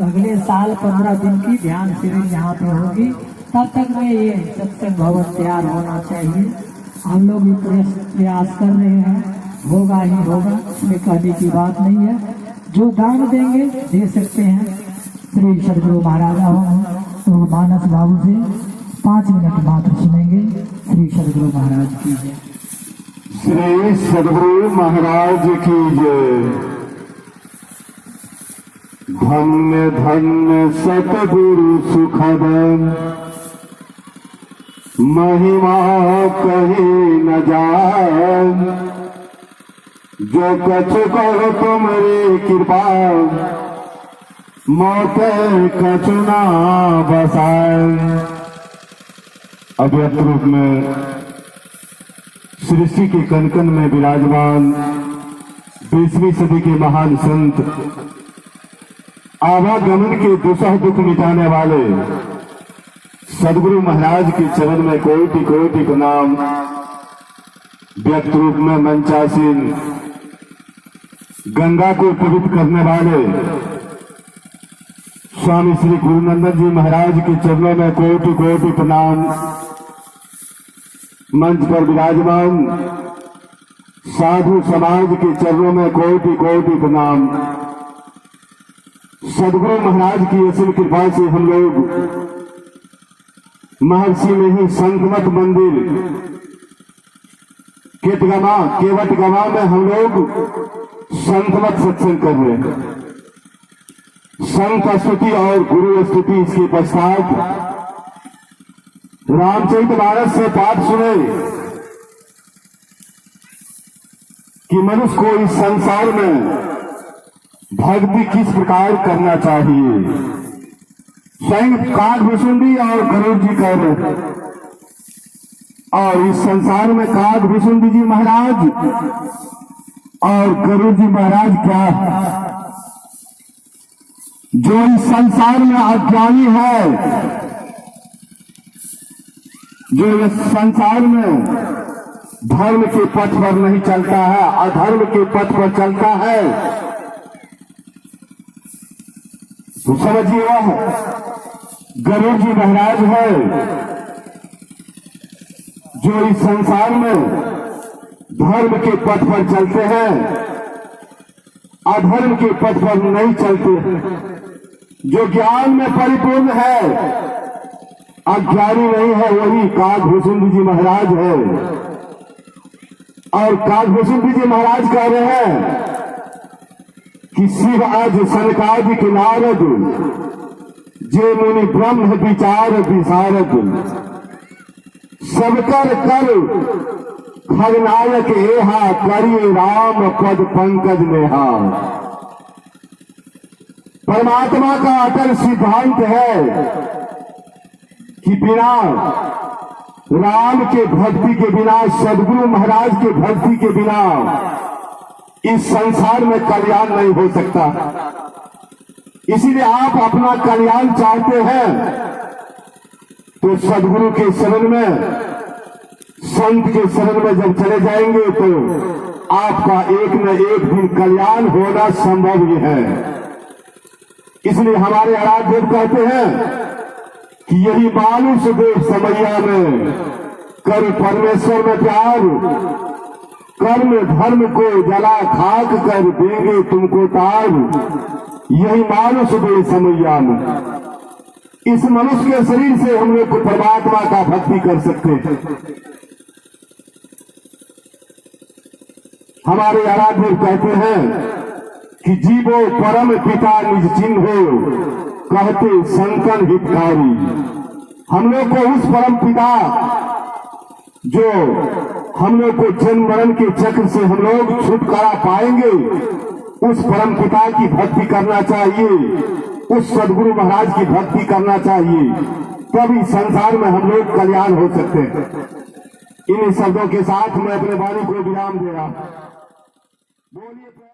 अगले साल 15 दिन की ध्यान शिविर यहाँ पे होगी। तब तक में ये सत्संग भवन तैयार होना चाहिए। हम लोग भी प्रयास कर रहे हैं, होगा ही होगा, इसमें कहने की बात नहीं है। जो दान देंगे दे सकते हैं। श्री सदगुरु महाराजा तो मानस बाबू से 5 मिनट मात्र सुनेंगे। श्री सदगुरु महाराज की जय। श्री सदगुरु महाराज की जय। धन्य धन्य सतगुरु सुखद, महिमा कहीं न जाए। जो कछु कहो तुमरी कृपा, मौत कछु ना बसाए। अव्यक्त रूप में सृष्टि के कनकन में विराजमान 20वीं सदी के महान संत, आवागमन के दुसह दुख मिटाने वाले सदगुरु महाराज के चरण में कोटि कोटि प्रणाम। व्यक्त रूप में मंचासीन, गंगा को पवित्र करने वाले स्वामी श्री गुरुनंदन जी महाराज के चरणों में कोटि कोटि प्रणाम। मंच पर विराजमान साधु समाज के चरणों में कोटि कोटि प्रणाम। सदगुरु महाराज की असीम कृपा से हम लोग महर्षि में ही संतमत मंदिर केवटगमा में हम लोग संतमत सत्संग कर रहे हैं। संत स्तुति और गुरु स्तुति, इसके पश्चात रामचरितमानस से पाठ सुने कि मनुष्य को इस संसार में भक्ति किस प्रकार करना चाहिए। स्वयं काकभूषुंडी और गरुड़ जी कह रहे हैं, और इस संसार में काकभूषुंडी जी महाराज और गरुड़ जी महाराज क्या है। जो इस संसार में अज्ञानी है, जो इस संसार में धर्म के पथ पर नहीं चलता है, अधर्म के पथ पर चलता है, तो समझिए वह गरुड़ जी महाराज है। जो इस संसार में धर्म के पथ पर चलते हैं, अधर्म के पथ पर नहीं चलते हैं। जो ज्ञान में परिपूर्ण है, अज्ञानी नहीं है, वही काकभूषुंडी जी महाराज है। और काकभूषुंडी जी महाराज कह रहे हैं कि शिव आज सनकादिक नारद, जे मुनि ब्रह्म विचार विशारद। सबकर कर खगनायक एहा, करिए राम पद पंकज नेहा। परमात्मा का अटल सिद्धांत है कि बिना राम के भक्ति के बिना, सदगुरु महाराज के भक्ति के बिना इस संसार में कल्याण नहीं हो सकता। इसीलिए आप अपना कल्याण चाहते हैं तो सदगुरु के शरण में, संत के शरण में जब चले जाएंगे तो आपका एक न एक दिन कल्याण होना संभव ही है। इसलिए हमारे आराध्य देव कहते हैं कि यही मानुष देव समैया में, कर परमेश्वर में प्यार, कर्म धर्म को जला खाक कर देंगे तुमको तार। यही मानुष देव समैया में। इस मनुष्य के शरीर से हम लोग परमात्मा का भक्ति कर सकते हैं। हमारे आराध्य कहते हैं कि जीवो परम पिता निज चिन्हो, कहते संतन हितकारी। हम लोग को उस परम पिता, जो हम लोग को जन्म मरण के चक्र से हम लोग छुटकारा पाएंगे, उस परम पिता की भक्ति करना चाहिए, उस सदगुरु महाराज की भक्ति करना चाहिए। तभी संसार में हम लोग कल्याण हो सकते हैं। इन शब्दों के साथ मैं अपने वाणी को विराम दे रहा हूं। बोलिए।